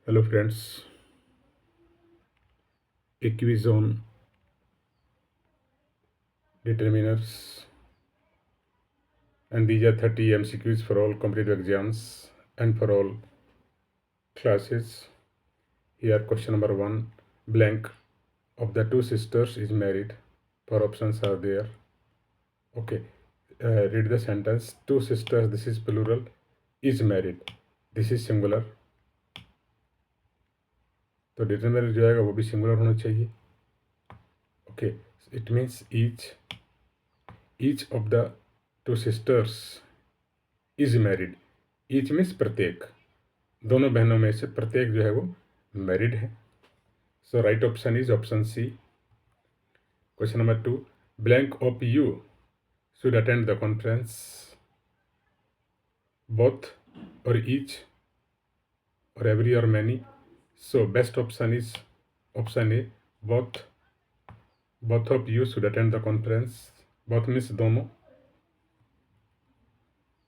Hello friends, a quiz on determiners, and these are 30 MCQs for all competitive exams and for all classes. Here question number 1, blank of the two sisters is married. Four options are there. Okay, read the sentence. Two sisters, this is plural, is married. This is singular. तो determiner जो आएगा वो भी singular होना चाहिए. Okay, it means each of the two sisters is married. Each means प्रत्येक, दोनों बहनों में से प्रत्येक जो है वो मैरिड है. So right option is option c. Question number 2, blank of you should attend the conference. Both or each or every or many. So best option is option a, both of you should attend the conference. Both means दोनों.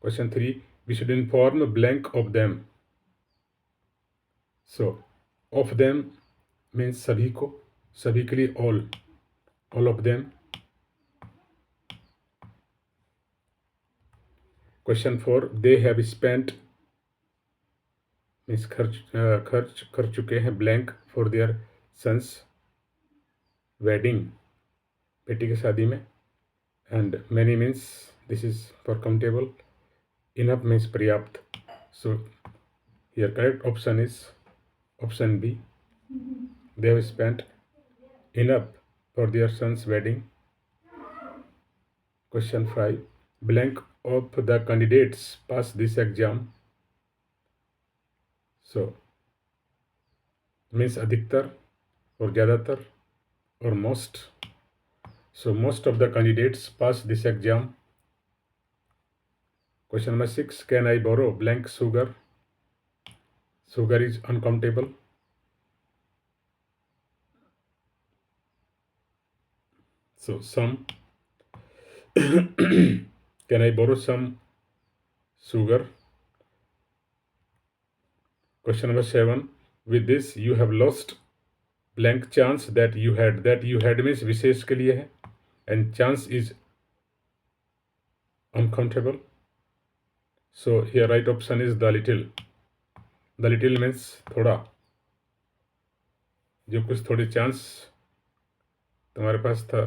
Question 3, we should inform blank of them. So of them means सभी को, सभी के लिए all of them. Question 4, they have spent means खर्च कर चुके हैं blank for their sons wedding, बेटी की शादी में. And many means this is for countable. Enough means पर्याप्त. So here correct option is option B. They have spent enough for their son's wedding. Question 5, blank of the candidates pass this exam. So means अधिकतर और ज़्यादातर और most. So most of the candidates pass this exam. Question number 6, can I borrow blank sugar? Sugar is uncountable. So some. Can I borrow some sugar? Question number 7, with this you have lost blank chance that you had. That you had means विशेष के लिए है and chance is uncountable. So here right option is the little. The little means थोड़ा, जो कुछ थोड़ी chance तुम्हारे पास था,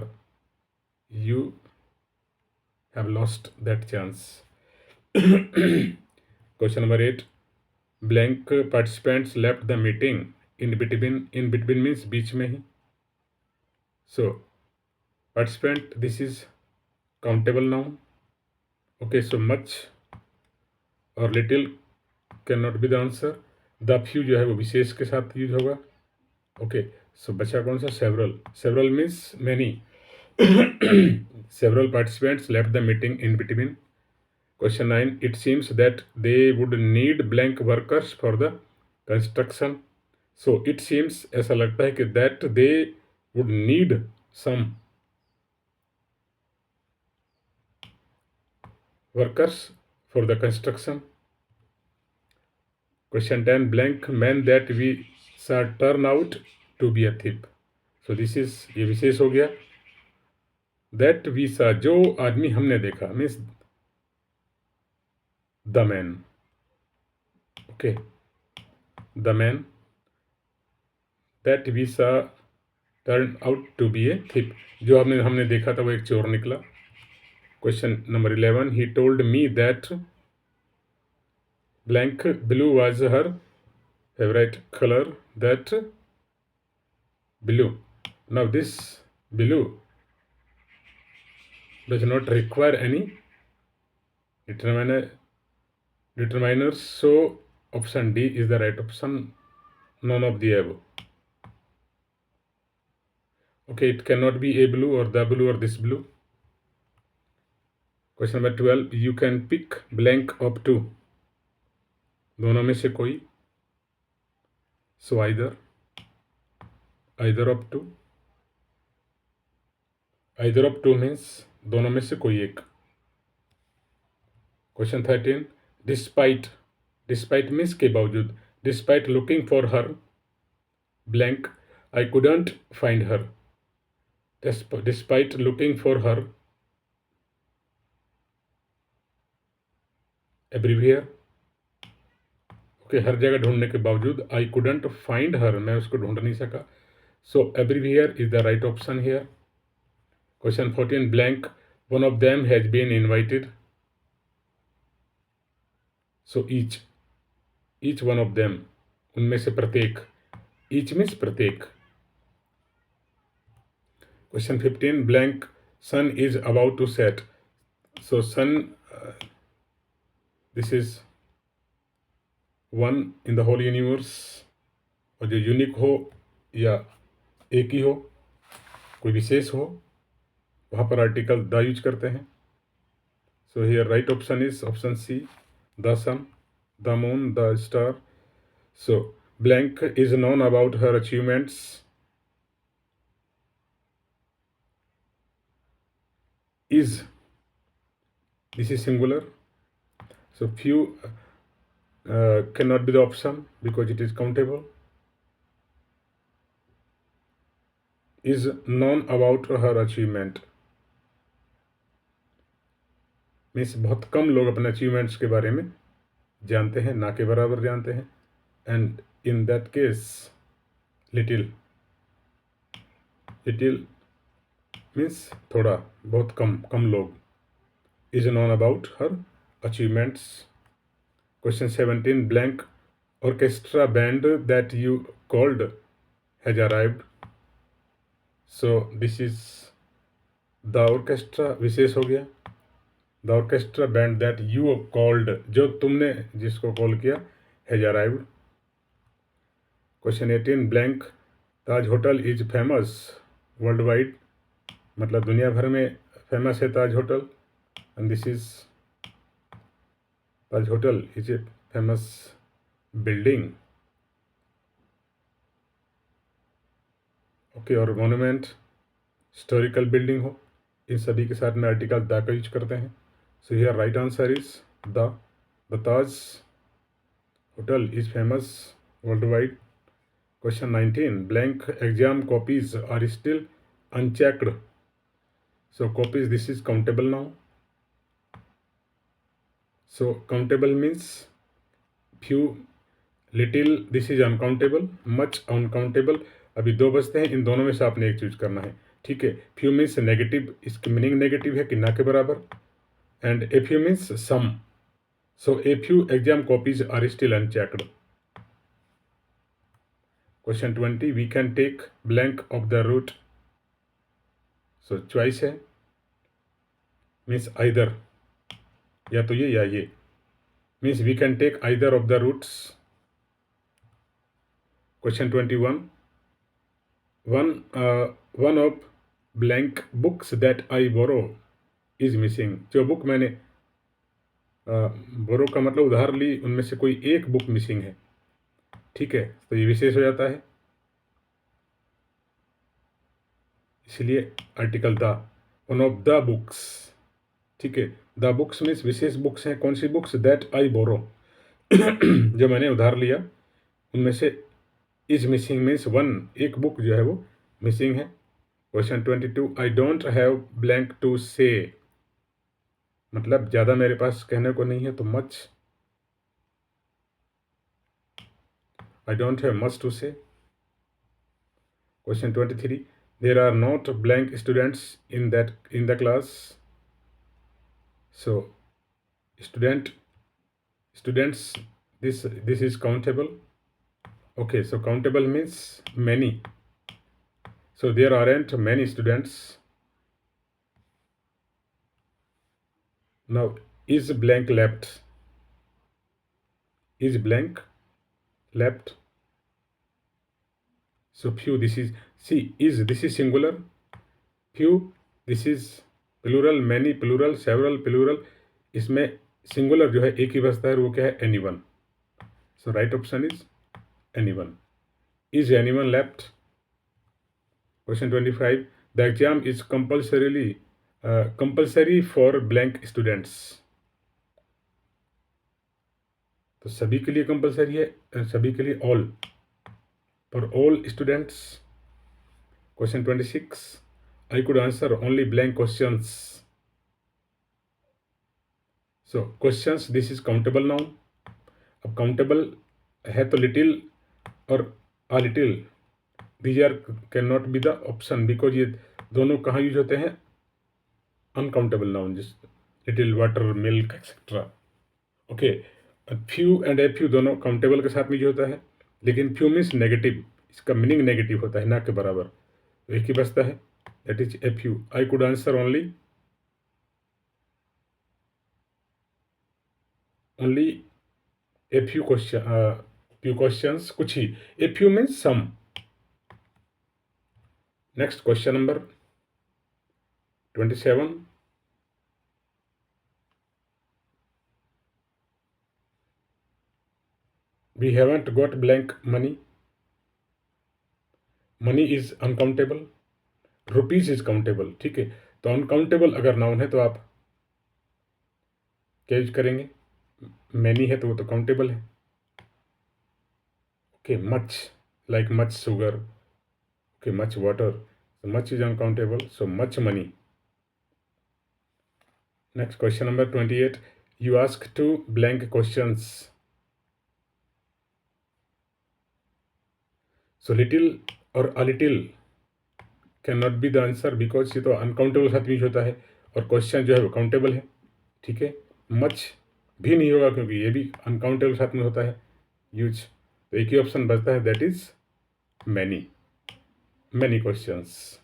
you have lost that chance. Question number 8, blank participants left the meeting in between. In between means बीच में ही. So participant, this is countable noun. Okay, so much और little cannot be the answer. The few जो है वो विशेष के साथ use होगा. Okay, सो बचा कौन सा? Several. Several means many. Several participants left the meeting in between. Question 9, it seems that they would need blank workers for the construction. So it seems, ऐसा लगता है कि that they would need some workers for the construction. Question 10, blank man that we saw turn out to be a thief. So this is, ये विशेष हो गया. That we saw, जो आदमी हमने देखा means the man. Okay, the man that we saw turned out to be a thief. जो हमने देखा था वो एक चोर निकला. Question number 11, he told me that blank blue was her favorite color. That blue. Now this blue does not require any determiners. So option D is the right option, none of the above. Okay, it cannot be a blue or the blue or this blue. Question number 12, you can pick blank of two. दोनों में से कोई. So either of two. Either of two means दोनों में से कोई एक. Question 13, despite means के बावजूद. Despite looking for her, blank, I couldn't find her. Despite looking for her, everywhere. Okay, हर जगह ढूंढने के बावजूद आई कुडंट फाइंड हर, मैं उसको ढूंढ नहीं सका. So everywhere is the right option here. Question 14, blank, one of them has been invited. So each one of them, उनमें से प्रत्येक. ईच मीन्स प्रत्येक. Question 15, blank, sun is about to set. So sun, this is one in the whole universe. और जो unique हो या एक ही हो, कोई विशेष हो, वहाँ पर आर्टिकल द यूज करते हैं. So here right option is option C, the sun, the moon, the star. So blank is known about her achievements. Is, this is singular. So few cannot be the option because it is countable. Is known about her achievement means बहुत कम लोग अपने achievements के बारे में जानते हैं, ना के बराबर जानते हैं. And in that case little means थोड़ा, बहुत कम लोग. Is known about her achievements. Question 17, blank orchestra band that you called has arrived. So this is the orchestra, विशेष हो गया. The orchestra band that you called, जो तुमने जिसको कॉल किया, has arrived. Question 18, blank, Taj hotel is famous world wide. मतलब दुनिया भर में फेमस है Taj hotel. And this is, Taj hotel is a famous building. Okay, और मोन्यूमेंट, हिस्टोरिकल बिल्डिंग हो, इन सभी के साथ में आर्टिकल द का यूज करते हैं. So here right answer is the Taj hotel is famous world wide. Question 19, blank, exam copies are still unchecked. So copies, this is countable now. So countable means few, little, this is uncountable, much uncountable. अभी दो बचते हैं, इन दोनों में से आपने एक choose करना है. ठीक है. फ्यू मीन्स नेगेटिव, इसकी मीनिंग नेगेटिव है कि ना के बराबर. And a few means some. So a few exam copies are still unchecked. Question 20, we can take blank of the root. So choice है, मीन्स आइदर, या तो ये या ये. Means we can take either of the roots. Question 21, one of blank books that I borrow is missing. जो book मैंने बोरो का मतलब उधार ली, उनमें से कोई एक बुक मिसिंग है. ठीक है, तो ये विशेष हो जाता है, इसलिए article the, one of the books. ठीक है, द बुक्स मीन्स विशेष बुक्स हैं. कौन सी बुक्स? दैट आई बोरो, जो मैंने उधार लिया, उनमें से इज मिसिंग मीन्स वन, एक बुक जो है वो मिसिंग है. Question 22, I don't have blank to say. मतलब ज़्यादा मेरे पास कहने को नहीं है, तो much. I don't have much to say. Question 23, there are not blank students in the class. So students, this is countable. Okay, so countable means many. So there aren't many students. Now, is blank left? Is blank left? So few, this is, see, is, this is singular. Few, this is plural. Many plural. Several plural. इसमें singular जो है एक ही बचता है, वो क्या है? anyone. So right option is anyone. Is anyone left? Question 25, the exam is compulsory for blank students. तो सभी के लिए कंपलसरी है, सभी के लिए all, for all students. Question 26, I could answer only blank questions. So questions, this is countable noun. अब countable है तो लिटिल और a little, these are can not be the option, because ये दोनों कहाँ यूज होते हैं? अनकाउंटेबल नाउन, जिस little, water, milk etcetera. Okay, few and a few दोनों काउंटेबल के साथ में यूज होता है, लेकिन फ्यू मीन्स नेगेटिव, इसका मीनिंग नेगेटिव होता है, ना के बराबर। तो एक ही बचता है, that is a few. I could answer only a few questions, कुछ ही। A few means some. Next question number 27, we haven't got blank money, money is uncountable, rupees is countable. ठीक है, तो अनकाउंटेबल अगर नाउन है तो आप क्या यूज करेंगे? मैनी है तो वो तो काउंटेबल है। Okay, much, like much sugar, okay, much water, so much is uncountable, so much money. Next question number 28, you ask two blank questions. So little और a little can not be the answer, because ये तो uncountable साथ में use होता है, और question जो है वो काउंटेबल है। ठीक है, मच भी नहीं होगा क्योंकि ये भी अनकाउंटेबल साथ में होता है यूज। तो एक ही ऑप्शन बचता है, that is many, many questions.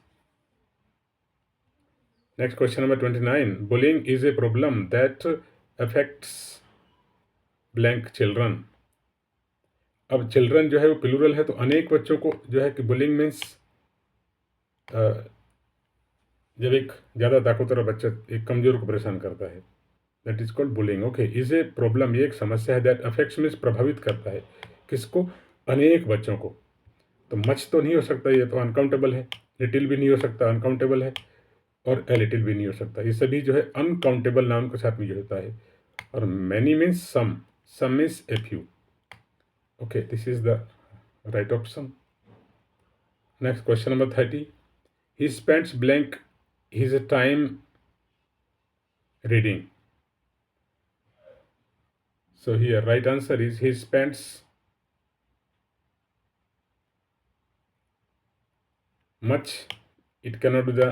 Next question number 29, bullying is a problem that affects blank children. अब चिल्ड्रन जो है वो प्लूरल है, तो अनेक बच्चों को जो है कि बुलिंग मीन्स जब एक ज़्यादा ताकतवर बच्चा एक कमज़ोर को परेशान करता है, that is called bullying. Okay, is a problem, ये एक समस्या है, दैट अफेक्ट्स मीन्स प्रभावित करता है, किसको? अनेक बच्चों को। तो मच तो नहीं हो सकता, ये तो अनकाउंटेबल है। लिटिल भी नहीं हो सकता, अनकाउंटेबल है। और ए लिटिल भी नहीं हो सकता, ये सभी जो है अनकाउंटेबल नाउन के साथ में जो होता है। और many means some, some means a few. Okay, this is the right option. Next question number 30, he spends blank his time reading. So here right answer is he spends much, it cannot be the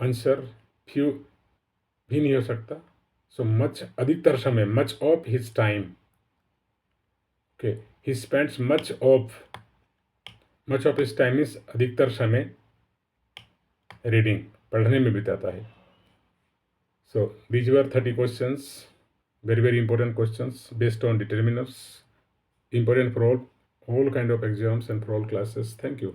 answer, few भी नहीं हो सकता। so much अधिकतर समय, much of his time, okay, he spends much of his time is अधिकतर समय reading, पढ़ने में बिताता है। so these were 30 questions, very very important questions based on determiners, important for all kind of exams and for all classes. Thank you.